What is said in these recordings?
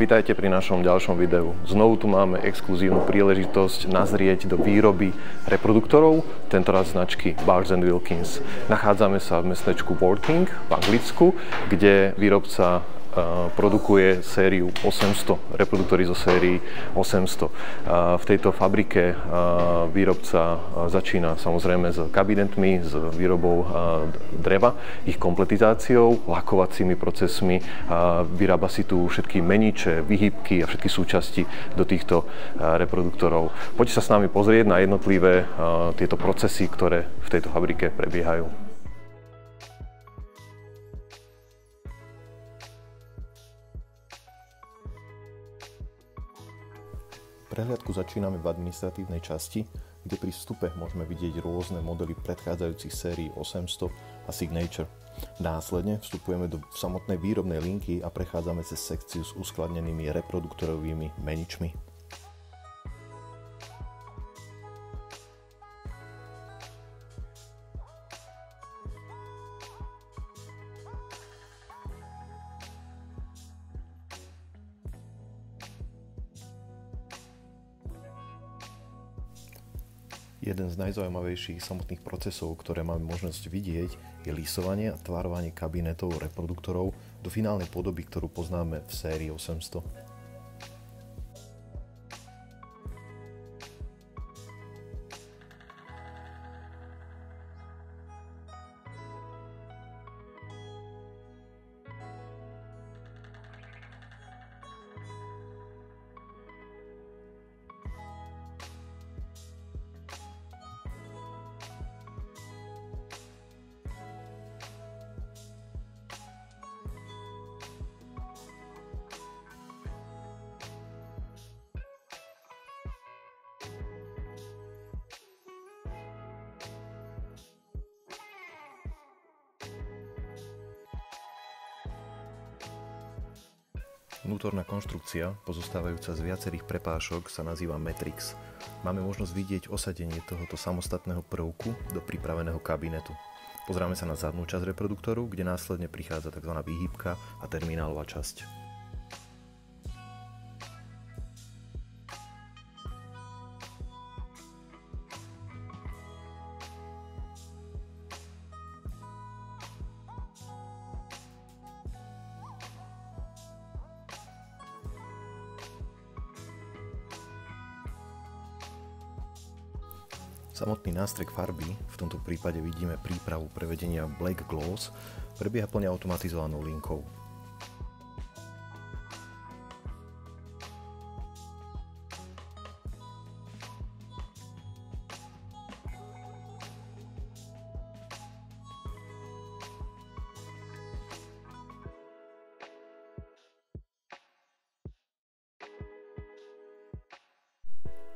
Vítajte pri našom ďalšom videu. Znovu tu máme exkluzívnu príležitosť nazrieť do výroby reproduktorov, tentoraz značky Bars & Wilkins. Nachádzame sa v mestečku Working v Anglicku, kde výrobca produkuje sériu 800, reproduktory zo sérii 800. V tejto fabrike výrobca začína samozrejme s kabinetmi, s výrobou dreva, ich kompletizáciou, lakovacími procesmi, vyrába si tu všetky meniče, vyhýbky a všetky súčasti do týchto reproduktorov. Poďte sa s nami pozrieť na jednotlivé tieto procesy, ktoré v tejto fabrike prebiehajú. Prehliadku začíname v administratívnej časti, kde pri vstupe môžeme vidieť rôzne modely predchádzajúcich sérií 800 a Signature. Následne vstupujeme do samotnej výrobnej linky a prechádzame cez sekciu s uskladnenými reproduktorovými meničmi. Jeden z najzaujímavejších samotných procesov, ktoré máme možnosť vidieť, je lisovanie a tvarovanie kabinetov reproduktorov do finálnej podoby, ktorú poznáme v sérii 800. Vnútorná konštrukcia, pozostávajúca z viacerých prepášok, sa nazýva Matrix. Máme možnosť vidieť osadenie tohoto samostatného prvku do pripraveného kabinetu. Pozráme sa na zadnú časť reproduktoru, kde následne prichádza tzv. Výhybka a terminálová časť. Samotný nástrek farby, v tomto prípade vidíme prípravu prevedenia Black Gloss, prebieha plne automatizovanou linkou.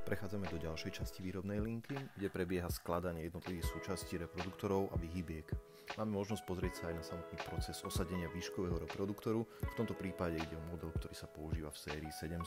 Prechádzame do ďalšej časti výrobnej linky, kde prebieha skladanie jednotlivých súčastí reproduktorov a vyhýbiek. Máme možnosť pozrieť sa aj na samotný proces osadenia výškového reproduktoru, v tomto prípade ide o model, ktorý sa používa v sérii 700.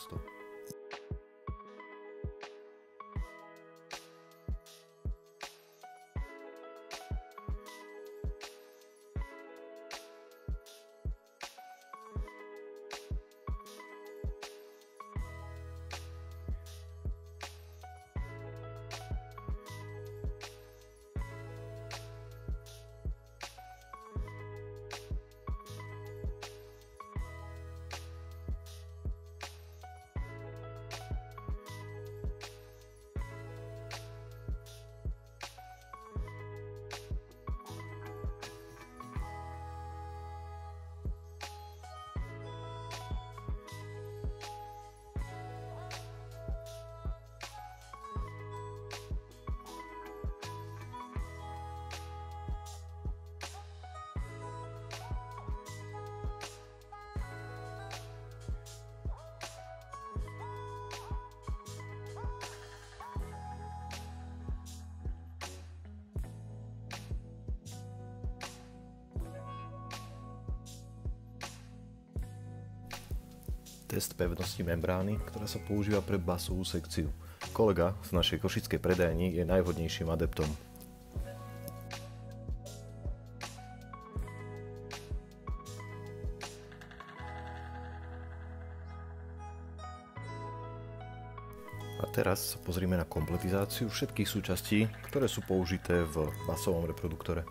Test pevnosti membrány, ktorá sa používa pre basovú sekciu. Kolega z našej košickej predajni je najvhodnejším adeptom. teraz sa pozrieme na kompletizáciu všetkých súčastí, ktoré sú použité v basovom reproduktore.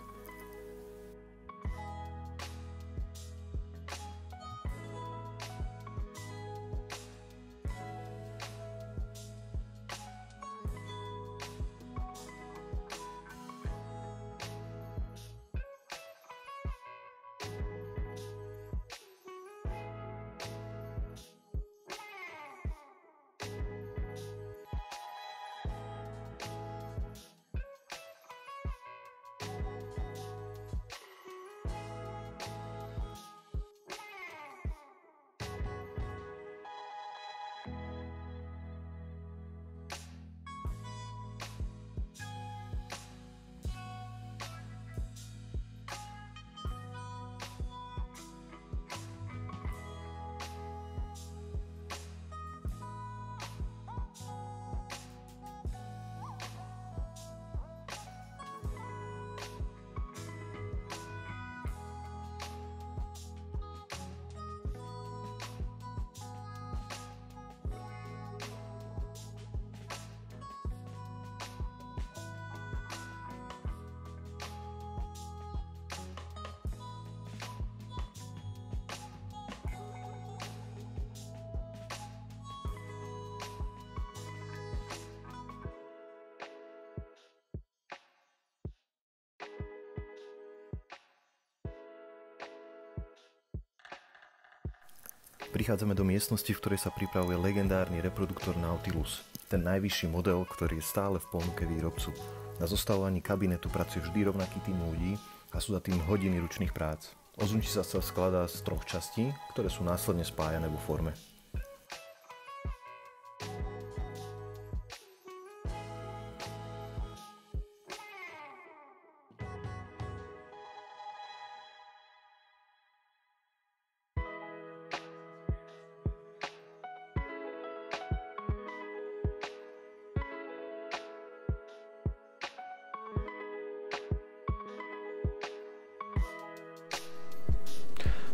Prichádzame do miestnosti, v ktorej sa pripravuje legendárny reproduktor Nautilus. Ten najvyšší model, ktorý je stále v ponuke výrobcu. Na zostavovaní kabinetu pracuje vždy rovnaký tím ľudí a sú za tým hodiny ručných prác. Ozvučí sa skladá z 3 častí, ktoré sú následne spájané vo forme.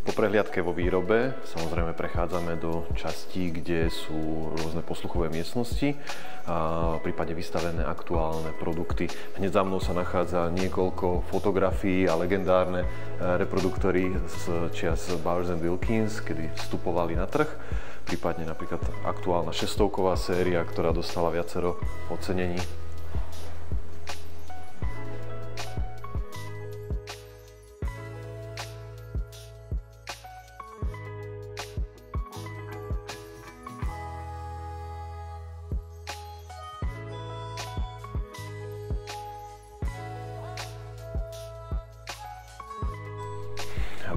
Po prehliadke vo výrobe samozrejme prechádzame do častí, kde sú rôzne posluchové miestnosti a v prípade vystavené aktuálne produkty. Hneď za mnou sa nachádza niekoľko fotografií a legendárne reproduktory z čias Bowers & Wilkins, kedy vstupovali na trh. Prípadne napríklad aktuálna 600-ková séria, ktorá dostala viacero ocenení.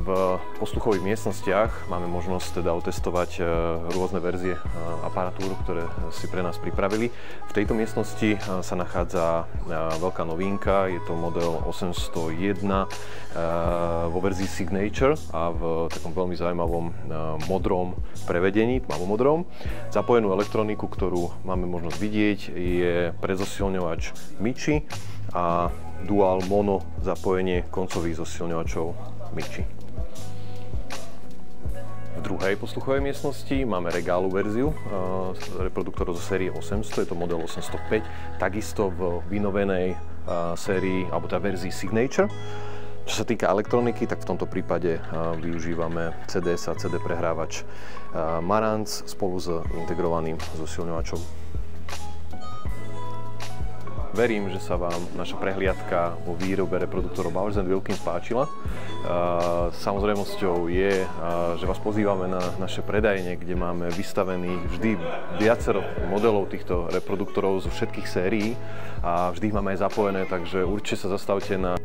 V posluchových miestnostiach máme možnosť teda otestovať rôzne verzie aparatúr, ktoré si pre nás pripravili. V tejto miestnosti sa nachádza veľká novinka, je to model 801 vo verzii Signature a v takom veľmi zaujímavom modrom prevedení, tmavomodrom. Zapojenú elektroniku, ktorú máme možnosť vidieť, je predzosilňovač MIDI a dual mono zapojenie koncových zosilňovačov MIDI. V druhej posluchovej miestnosti máme regálu verziu reproduktorov zo série 800, je to model 805, takisto v vynovenej sérii, alebo teda verzii Signature. Čo sa týka elektroniky, tak v tomto prípade využívame CDS a CD prehrávač Marantz spolu s integrovaným zosilňovačom. Verím, že sa vám naša prehliadka vo výrobe reproduktorov Bowers & Wilkins páčila. Samozrejmosťou je, že vás pozývame na naše predajne, kde máme vystavených vždy viacero modelov týchto reproduktorov zo všetkých sérií a vždy ich máme aj zapojené, takže určite sa zastavte na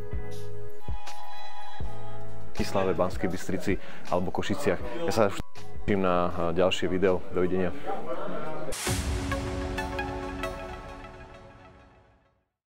Bratislave, Banskej Bystrici alebo Košiciach. Ja sa teším na ďalšie video. Dovidenia.